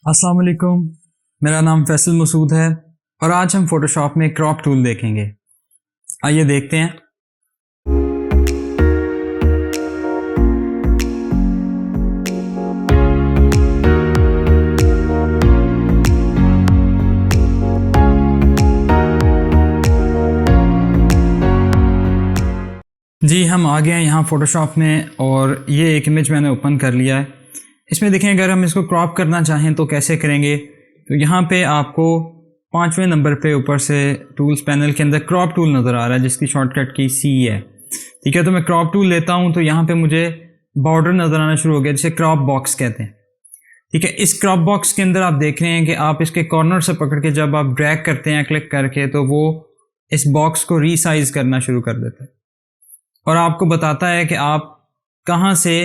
अस्सलाम वालेकुम, मेरा नाम फैसल मसूद है और आज हम फ़ोटोशॉप में क्रॉप टूल देखेंगे। आइए देखते हैं। जी हम आ गए हैं यहाँ फ़ोटोशॉप में और ये एक इमेज मैंने ओपन कर लिया है। इसमें देखें अगर हम इसको क्रॉप करना चाहें तो कैसे करेंगे। तो यहाँ पे आपको 5वें नंबर पे ऊपर से टूल्स पैनल के अंदर क्रॉप टूल नज़र आ रहा है जिसकी शॉर्टकट की C है। ठीक है, तो मैं क्रॉप टूल लेता हूँ तो यहाँ पे मुझे बॉर्डर नज़र आना शुरू हो गया जिसे क्रॉप बॉक्स कहते हैं। ठीक है, इस क्रॉप बॉक्स के अंदर आप देख रहे हैं कि आप इसके कॉर्नर से पकड़ के जब आप ड्रैग करते हैं क्लिक करके तो वो इस बॉक्स को रीसाइज करना शुरू कर देता है और आपको बताता है कि आप कहाँ से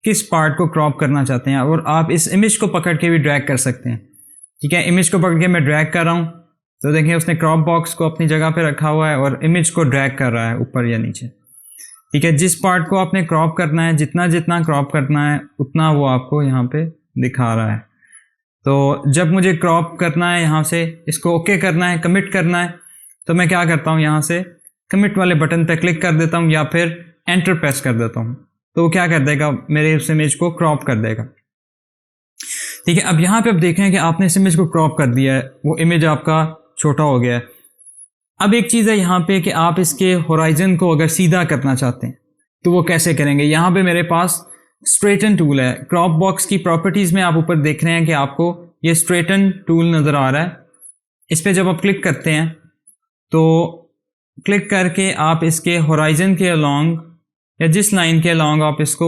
किस पार्ट को क्रॉप करना चाहते हैं और आप इस इमेज को पकड़ के भी ड्रैग कर सकते हैं। ठीक है, इमेज को पकड़ के मैं ड्रैग कर रहा हूँ तो देखिए उसने क्रॉप बॉक्स को अपनी जगह पे रखा हुआ है और इमेज को ड्रैग कर रहा है ऊपर या नीचे। ठीक है, जिस पार्ट को आपने क्रॉप करना है जितना जितना क्रॉप करना है उतना वो आपको यहाँ पे दिखा रहा है। तो जब मुझे क्रॉप करना है यहाँ से इसको ओके करना है, कमिट करना है, तो मैं क्या करता हूँ यहाँ से कमिट वाले बटन पर क्लिक कर देता हूँ या फिर एंटर प्रेस कर देता हूँ तो वो क्या कर देगा, मेरे उस इमेज को क्रॉप कर देगा। ठीक है, अब यहाँ पे आप देख रहे हैं कि आपने इस इमेज को क्रॉप कर दिया है, वो इमेज आपका छोटा हो गया है। अब एक चीज़ है यहाँ पे कि आप इसके होराइजन को अगर सीधा करना चाहते हैं तो वो कैसे करेंगे। यहाँ पे मेरे पास स्ट्रेटन टूल है। क्रॉप बॉक्स की प्रॉपर्टीज़ में आप ऊपर देख रहे हैं कि आपको ये स्ट्रेटन टूल नज़र आ रहा है। इस पर जब आप क्लिक करते हैं तो क्लिक करके आप इसके होराइजन के अलॉन्ग या जिस लाइन के अलॉन्ग आप इसको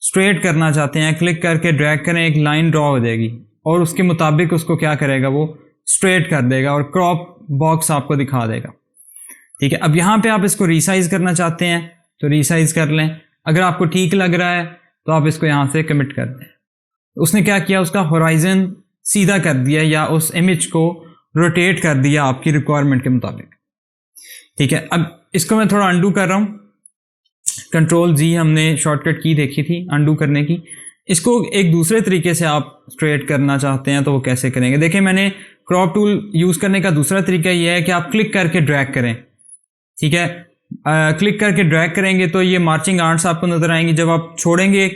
स्ट्रेट करना चाहते हैं क्लिक करके ड्रैग करें, एक लाइन ड्रॉ हो जाएगी और उसके मुताबिक उसको क्या करेगा, वो स्ट्रेट कर देगा और क्रॉप बॉक्स आपको दिखा देगा। ठीक है, अब यहाँ पे आप इसको रीसाइज करना चाहते हैं तो रीसाइज कर लें। अगर आपको ठीक लग रहा है तो आप इसको यहाँ से कमिट कर दें। उसने क्या किया, उसका होराइजन सीधा कर दिया या उस इमेज को रोटेट कर दिया आपकी रिक्वायरमेंट के मुताबिक। ठीक है, अब इसको मैं थोड़ा अंडू कर रहा हूँ। Ctrl+G हमने शॉर्टकट की देखी थी अंडू करने की। इसको एक दूसरे तरीके से आप स्ट्रेट करना चाहते हैं तो वो कैसे करेंगे। देखिए मैंने क्रॉप टूल यूज़ करने का दूसरा तरीका ये है कि आप क्लिक करके ड्रैग करें। ठीक है, क्लिक करके ड्रैग करेंगे तो ये मार्चिंग आर्ट्स आपको नज़र आएंगी। जब आप छोड़ेंगे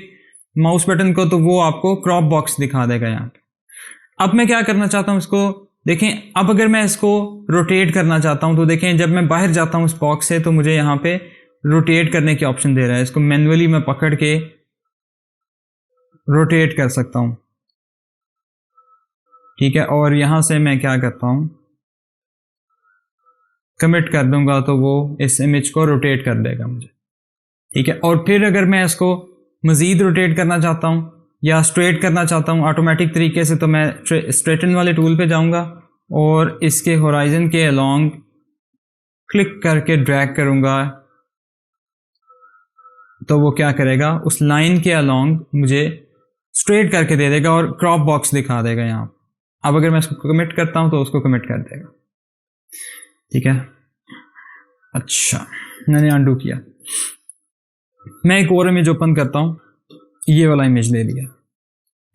माउस बटन को तो वो आपको क्रॉप बॉक्स दिखा देगा यहाँ पे। अब मैं क्या करना चाहता हूँ, इसको देखें। अब अगर मैं इसको रोटेट करना चाहता हूँ तो देखें जब मैं बाहर जाता हूँ इस बॉक्स से तो मुझे यहाँ पे रोटेट करने की ऑप्शन दे रहा है। इसको मैन्युअली मैं पकड़ के रोटेट कर सकता हूँ। ठीक है, और यहां से मैं क्या करता हूँ, कमिट कर दूंगा तो वो इस इमेज को रोटेट कर देगा मुझे। ठीक है, और फिर अगर मैं इसको मज़ीद रोटेट करना चाहता हूँ या स्ट्रेट करना चाहता हूँ ऑटोमेटिक तरीके से तो मैं स्ट्रेटन वाले टूल पे जाऊंगा और इसके होराइजन के अलॉन्ग क्लिक करके ड्रैग करूंगा तो वो क्या करेगा, उस लाइन के अलॉन्ग मुझे स्ट्रेट करके दे देगा और क्रॉप बॉक्स दिखा देगा यहाँ। अब अगर मैं इसको कमिट करता हूँ तो उसको कमिट कर देगा। ठीक है, अच्छा मैंने अंडू किया। मैं एक और इमेज ओपन करता हूँ। ये वाला इमेज ले लिया,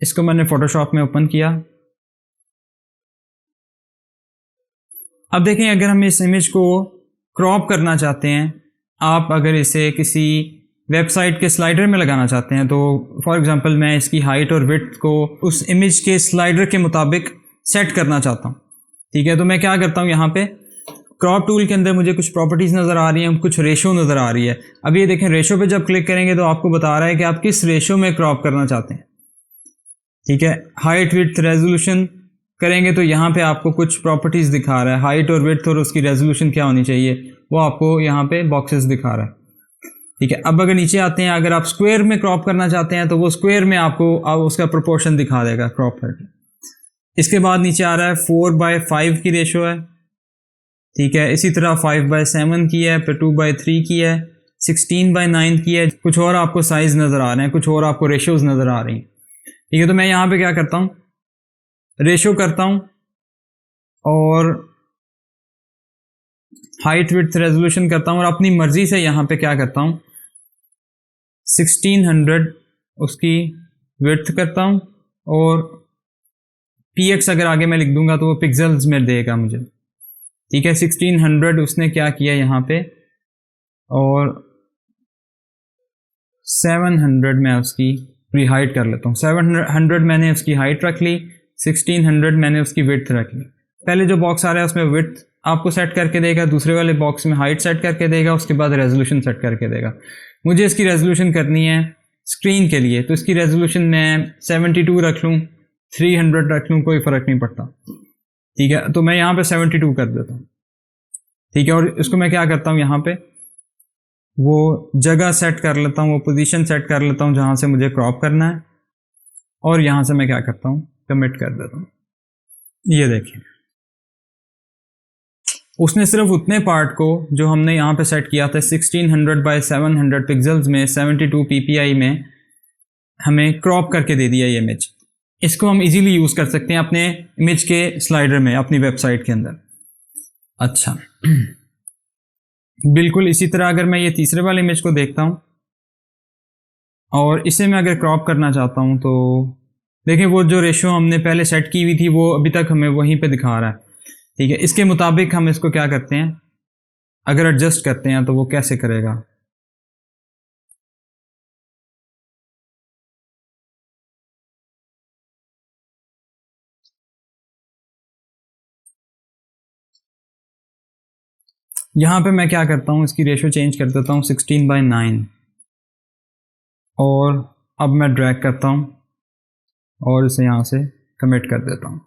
इसको मैंने फोटोशॉप में ओपन किया। अब देखें अगर हम इस इमेज को क्रॉप करना चाहते हैं, आप अगर इसे किसी वेबसाइट के स्लाइडर में लगाना चाहते हैं तो फॉर एग्जांपल मैं इसकी हाइट और विड्थ को उस इमेज के स्लाइडर के मुताबिक सेट करना चाहता हूँ। ठीक है, तो मैं क्या करता हूँ, यहाँ पे क्रॉप टूल के अंदर मुझे कुछ प्रॉपर्टीज़ नज़र आ रही हैं, कुछ रेशो नज़र आ रही है। अब ये देखें रेशो पे जब क्लिक करेंगे तो आपको बता रहा है कि आप किस रेशो में क्रॉप करना चाहते हैं। ठीक है, हाइट विड्थ रेजोल्यूशन करेंगे तो यहाँ पे आपको कुछ प्रॉपर्टीज़ दिखा रहा है, हाइट और विड्थ और उसकी रेजोल्यूशन क्या होनी चाहिए वो आपको यहाँ पे बॉक्सेस दिखा रहा है। ठीक है, अब अगर नीचे आते हैं, अगर आप स्क्वायर में क्रॉप करना चाहते हैं तो वो स्क्वायर में आपको उसका प्रोपोर्शन दिखा देगा क्रॉप करके। इसके बाद नीचे आ रहा है 4/5 की रेशो है। ठीक है, इसी तरह 5/7 की है, फिर 2/3 की है, 16/9 की है। कुछ और आपको साइज नज़र आ रहे हैं, कुछ और आपको रेशोज़ नज़र आ रही हैं। ठीक है, तो मैं यहाँ पे क्या करता हूँ, रेशो करता हूँ और हाइट विड्थ रेजोल्यूशन करता हूँ और अपनी मर्जी से यहाँ पे क्या करता हूँ 1600 उसकी विड्थ करता हूँ और px अगर आगे मैं लिख दूंगा तो वो पिक्सल्स में देगा मुझे, ठीक है। 1600 उसने क्या किया यहाँ पे, और 700 मैं उसकी प्री हाइट कर लेता हूँ। 700 मैंने उसकी हाइट रख ली, 1600 मैंने उसकी विड्थ रख ली। पहले जो बॉक्स आ रहा है उसमें विड्थ आपको सेट करके देगा, दूसरे वाले बॉक्स में हाइट सेट करके देगा, उसके बाद रेजोल्यूशन सेट करके देगा। मुझे इसकी रेजोल्यूशन करनी है स्क्रीन के लिए, तो इसकी रेजोल्यूशन मैं 72 रख लूँ, 300 रख लूँ, कोई फ़र्क नहीं पड़ता, ठीक है। तो मैं यहाँ पे 72 कर देता हूँ, ठीक है। और इसको मैं क्या करता हूँ, यहाँ पे वो जगह सेट कर लेता हूँ, वो पोजीशन सेट कर लेता हूँ जहाँ से मुझे क्रॉप करना है, और यहाँ से मैं क्या करता हूँ, कमिट कर देता हूँ। ये देखिए, उसने सिर्फ उतने पार्ट को जो हमने यहाँ पे सेट किया था 1600 बाय 700 पिक्सल्स में 72 ppi में हमें क्रॉप करके दे दिया ये इमेज। इसको हम इजीली यूज़ कर सकते हैं अपने इमेज के स्लाइडर में, अपनी वेबसाइट के अंदर। अच्छा, बिल्कुल इसी तरह अगर मैं ये तीसरे वाले इमेज को देखता हूँ और इसे मैं अगर क्रॉप करना चाहता हूँ, तो देखिए वो जो रेशियो हमने पहले सेट की हुई थी वो अभी तक हमें वहीं पे दिखा रहा है, ठीक है। इसके मुताबिक हम इसको क्या करते हैं, अगर एडजस्ट करते हैं तो वो कैसे करेगा। यहाँ पे मैं क्या करता हूँ, इसकी रेशियो चेंज कर देता हूँ 16/9, और अब मैं ड्रैग करता हूँ और इसे यहाँ से कमिट कर देता हूँ।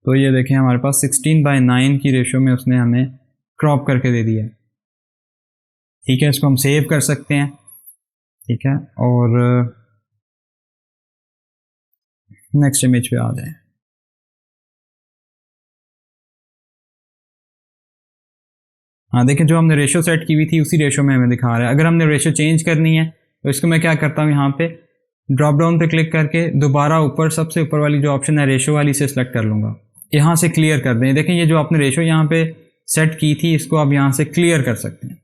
तो ये देखें हमारे पास 16/9 की रेशियो में उसने हमें क्रॉप करके दे दिया है, ठीक है। इसको हम सेव कर सकते हैं, ठीक है, और नेक्स्ट इमेज पे आ जाए। हाँ देखें, जो हमने रेशियो सेट की हुई थी उसी रेशियो में हमें दिखा रहा है। अगर हमने रेशियो चेंज करनी है तो इसको मैं क्या करता हूँ, यहाँ पे ड्रॉप डाउन पे क्लिक करके दोबारा ऊपर सबसे ऊपर वाली जो ऑप्शन है रेशियो वाली से सिलेक्ट कर लूँगा, यहाँ से क्लियर कर दें। देखें ये जो आपने रेशियो यहाँ पे सेट की थी इसको आप यहाँ से क्लियर कर सकते हैं।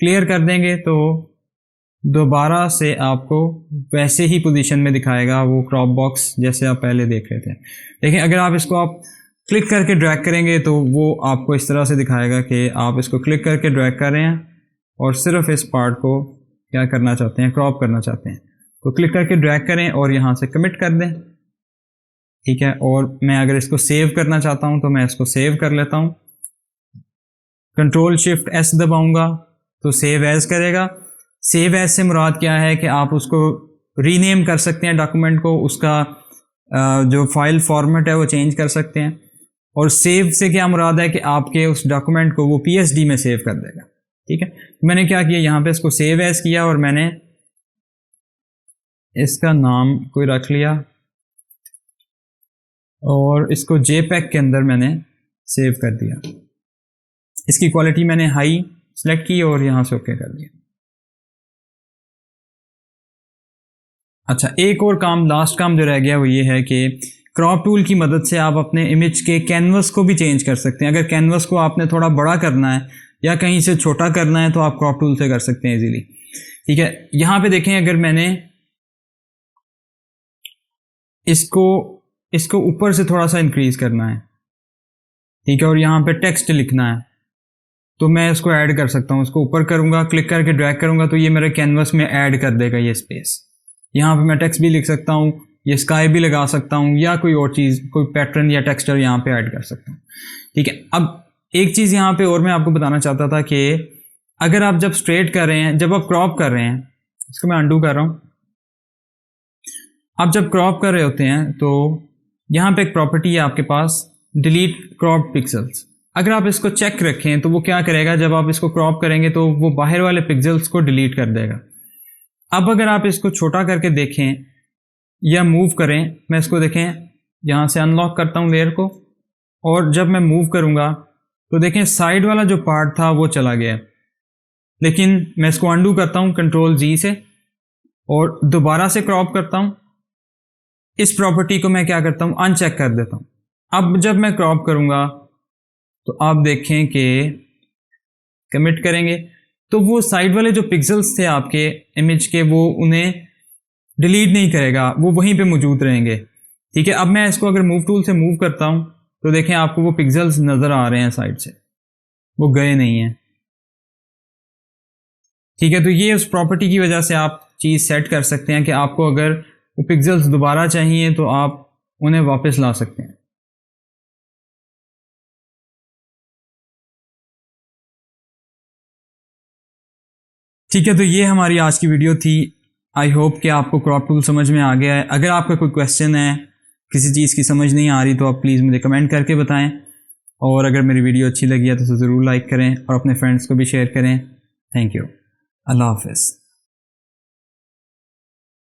क्लियर कर देंगे तो दोबारा से आपको वैसे ही पोजीशन में दिखाएगा वो क्रॉप बॉक्स जैसे आप पहले देख रहे थे। देखें अगर आप इसको आप क्लिक करके ड्रैग करेंगे तो वो आपको इस तरह से दिखाएगा कि आप इसको क्लिक करके ड्रैग कर रहे हैं और सिर्फ इस पार्ट को क्या करना चाहते हैं, क्रॉप करना चाहते हैं। तो क्लिक करके ड्रैग करें और यहाँ से कमिट कर दें, ठीक है। और मैं अगर इसको सेव करना चाहता हूँ तो मैं इसको सेव कर लेता हूँ, Ctrl+Shift+S दबाऊंगा तो सेव एज करेगा। सेव एज से मुराद क्या है कि आप उसको रीनेम कर सकते हैं डॉक्यूमेंट को, उसका जो फाइल फॉर्मेट है वो चेंज कर सकते हैं। और सेव से क्या मुराद है कि आपके उस डॉक्यूमेंट को वो PSD में सेव कर देगा, ठीक है। मैंने क्या किया, यहाँ पे इसको सेव एज किया और मैंने इसका नाम कोई रख लिया और इसको JPEG के अंदर मैंने सेव कर दिया। इसकी क्वालिटी मैंने हाई सेलेक्ट की और यहाँ से ओके कर दिया। अच्छा, एक और काम, लास्ट काम जो रह गया वो ये है कि क्रॉप टूल की मदद से आप अपने इमेज के कैनवस को भी चेंज कर सकते हैं। अगर कैनवस को आपने थोड़ा बड़ा करना है या कहीं से छोटा करना है तो आप क्रॉप टूल से कर सकते हैं इजीली, ठीक है। यहाँ पे देखें अगर मैंने इसको ऊपर से थोड़ा सा इंक्रीज करना है, ठीक है, और यहाँ पे टेक्स्ट लिखना है तो मैं इसको ऐड कर सकता हूँ। इसको ऊपर करूँगा, क्लिक करके ड्रैग करूँगा तो ये मेरे कैनवस में ऐड कर देगा ये स्पेस। यहाँ पे मैं टेक्स्ट भी लिख सकता हूँ, ये स्काई भी लगा सकता हूँ या कोई और चीज़, कोई पैटर्न या टेक्सचर यहाँ पे ऐड कर सकता हूँ, ठीक है। अब एक चीज़ यहाँ पे और मैं आपको बताना चाहता था कि अगर आप जब स्ट्रेट कर रहे हैं, जब आप क्रॉप कर रहे हैं, इसको मैं अंडू कर रहा हूँ। आप जब क्रॉप कर रहे होते हैं तो यहाँ पे एक प्रॉपर्टी है आपके पास, डिलीट क्रॉप पिक्सल्स। अगर आप इसको चेक रखें तो वो क्या करेगा, जब आप इसको क्रॉप करेंगे तो वो बाहर वाले पिक्सल्स को डिलीट कर देगा। अब अगर आप इसको छोटा करके देखें या मूव करें, मैं इसको देखें यहाँ से अनलॉक करता हूँ लेयर को, और जब मैं मूव करूँगा तो देखें साइड वाला जो पार्ट था वो चला गया। लेकिन मैं इसको अंडू करता हूँ Ctrl+G से और दोबारा से क्रॉप करता हूँ। इस प्रॉपर्टी को मैं क्या करता हूँ, अनचेक कर देता हूँ। अब जब मैं क्रॉप करूँगा तो आप देखें कि कमिट करेंगे तो वो साइड वाले जो पिक्सल्स थे आपके इमेज के वो उन्हें डिलीट नहीं करेगा, वो वहीं पे मौजूद रहेंगे। ठीक है, अब मैं इसको अगर मूव टूल से मूव करता हूँ तो देखें आपको वो पिक्सल्स नज़र आ रहे हैं साइड से, वो गए नहीं हैं। ठीक है, तो ये उस प्रॉपर्टी की वजह से आप चीज़ सेट कर सकते हैं कि आपको अगर वो पिक्सल्स दोबारा चाहिए तो आप उन्हें वापस ला सकते हैं। ठीक है, तो ये हमारी आज की वीडियो थी। आई होप कि आपको क्रॉप टूल समझ में आ गया है। अगर आपका कोई क्वेश्चन है, किसी चीज़ की समझ नहीं आ रही, तो आप प्लीज़ मुझे कमेंट करके बताएं। और अगर मेरी वीडियो अच्छी लगी है तो ज़रूर लाइक करें और अपने फ्रेंड्स को भी शेयर करें। Thank you. अल्लाह हाफ़िज़।